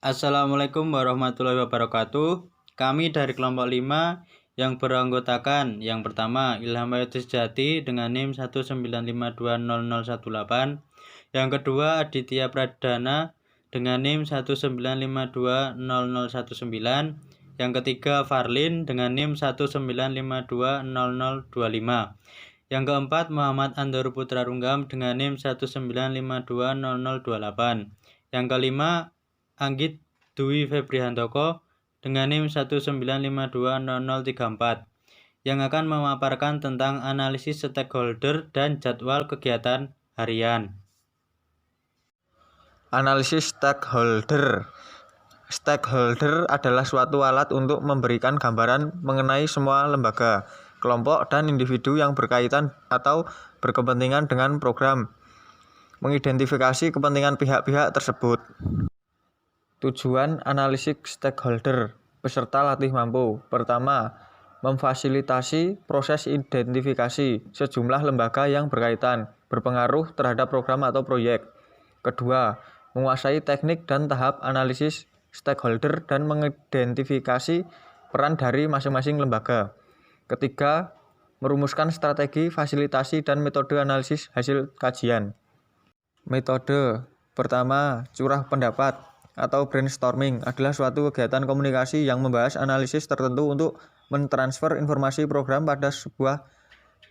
Assalamualaikum warahmatullahi wabarakatuh. Kami dari kelompok 5 yang beranggotakan yang pertama Ilham Ayu Sejati dengan NIM 195200018, yang kedua Aditya Pradana dengan NIM 195200019, yang ketiga Farlin dengan NIM 195200025, yang keempat Muhammad Andoru Putra Runggam dengan NIM 195200028, yang kelima Anggit Dwi Febriantoko dengan NIM 195200034 yang akan memaparkan tentang analisis stakeholder dan jadwal kegiatan harian. Analisis stakeholder. Stakeholder adalah suatu alat untuk memberikan gambaran mengenai semua lembaga, kelompok, dan individu yang berkaitan atau berkepentingan dengan program. Mengidentifikasi kepentingan pihak-pihak tersebut. Tujuan analisis stakeholder peserta latih mampu. Pertama, memfasilitasi proses identifikasi sejumlah lembaga yang berkaitan, berpengaruh terhadap program atau proyek. Kedua, menguasai teknik dan tahap analisis stakeholder dan mengidentifikasi peran dari masing-masing lembaga. Ketiga, merumuskan strategi fasilitasi dan metode analisis hasil kajian. Metode pertama, curah pendapat atau brainstorming adalah suatu kegiatan komunikasi yang membahas analisis tertentu untuk mentransfer informasi program pada sebuah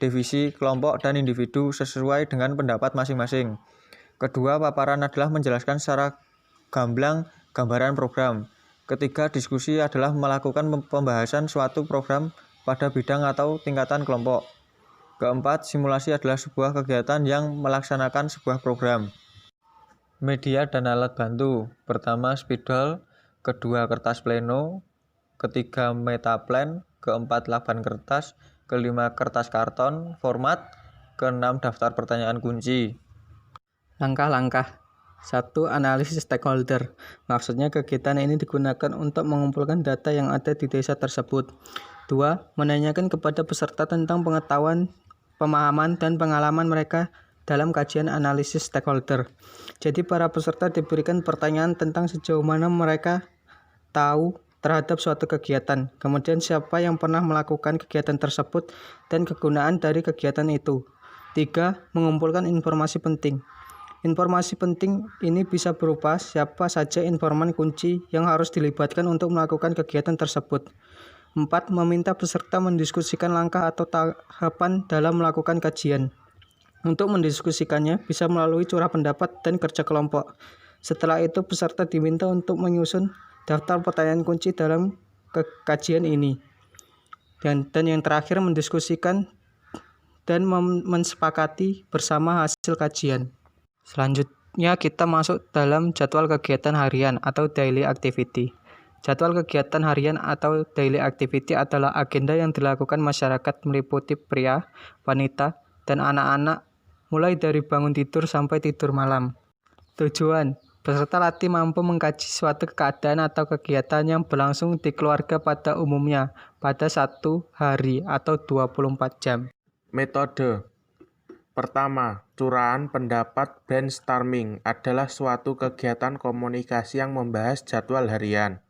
divisi, kelompok, dan individu sesuai dengan pendapat masing-masing. Kedua, paparan adalah menjelaskan secara gamblang gambaran program. Ketiga, diskusi adalah melakukan pembahasan suatu program pada bidang atau tingkatan kelompok. Keempat, simulasi adalah sebuah kegiatan yang melaksanakan sebuah program. Media dan alat bantu. Pertama, spidol. Kedua, kertas pleno. Ketiga, metaplan. Keempat, laban kertas. Kelima, kertas karton format. Keenam, daftar pertanyaan kunci. Langkah-langkah. 1. Analisis stakeholder. Maksudnya kegiatan ini digunakan untuk mengumpulkan data yang ada di desa tersebut. 2. Menanyakan kepada peserta tentang pengetahuan, pemahaman, dan pengalaman mereka dalam kajian analisis stakeholder. Jadi para peserta diberikan pertanyaan tentang sejauh mana mereka tahu terhadap suatu kegiatan, kemudian siapa yang pernah melakukan kegiatan tersebut, dan kegunaan dari kegiatan itu. 3. Mengumpulkan informasi penting. Informasi penting ini bisa berupa siapa saja informan kunci yang harus dilibatkan untuk melakukan kegiatan tersebut. 4. Meminta peserta mendiskusikan langkah atau tahapan dalam melakukan kajian. Untuk mendiskusikannya bisa melalui curah pendapat dan kerja kelompok. Setelah itu peserta diminta untuk menyusun daftar pertanyaan kunci dalam kajian ini. Dan yang terakhir mendiskusikan dan mensepakati bersama hasil kajian. Selanjutnya kita masuk dalam jadwal kegiatan harian atau daily activity. Jadwal kegiatan harian atau daily activity adalah agenda yang dilakukan masyarakat meliputi pria, wanita, dan anak-anak mulai dari bangun tidur sampai tidur malam. Tujuan, peserta latih mampu mengkaji suatu keadaan atau kegiatan yang berlangsung di keluarga pada umumnya pada 1 hari atau 24 jam. Metode pertama, curahan pendapat brainstorming adalah suatu kegiatan komunikasi yang membahas jadwal harian.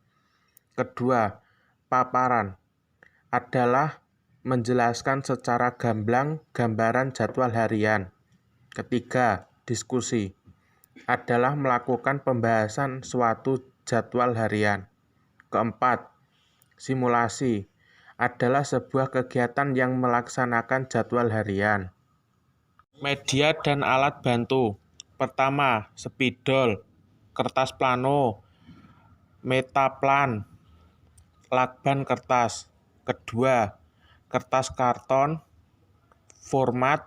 Kedua, paparan adalah menjelaskan secara gamblang gambaran jadwal harian. Ketiga, diskusi adalah melakukan pembahasan suatu jadwal harian. Keempat, simulasi adalah sebuah kegiatan yang melaksanakan jadwal harian. Media dan alat bantu. Pertama, spidol, kertas plano, metaplan, lakban kertas. Kedua, kertas karton format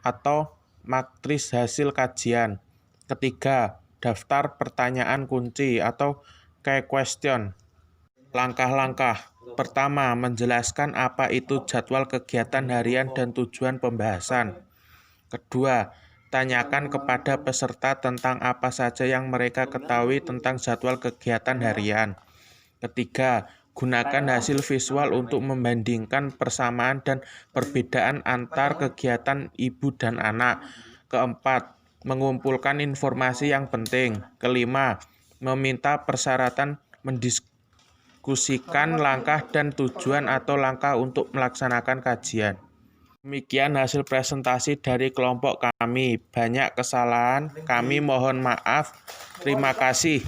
atau matris hasil kajian. Ketiga, daftar pertanyaan kunci atau key question. Langkah-langkah. Pertama, menjelaskan apa itu jadwal kegiatan harian dan tujuan pembahasan. Kedua, tanyakan kepada peserta tentang apa saja yang mereka ketahui tentang jadwal kegiatan harian. Ketiga, gunakan hasil visual untuk membandingkan persamaan dan perbedaan antar kegiatan ibu dan anak. Keempat, mengumpulkan informasi yang penting. Kelima, meminta persyaratan, mendiskusikan langkah dan tujuan atau langkah untuk melaksanakan kajian. Demikian hasil presentasi dari kelompok kami. Banyak kesalahan, kami mohon maaf. Terima kasih.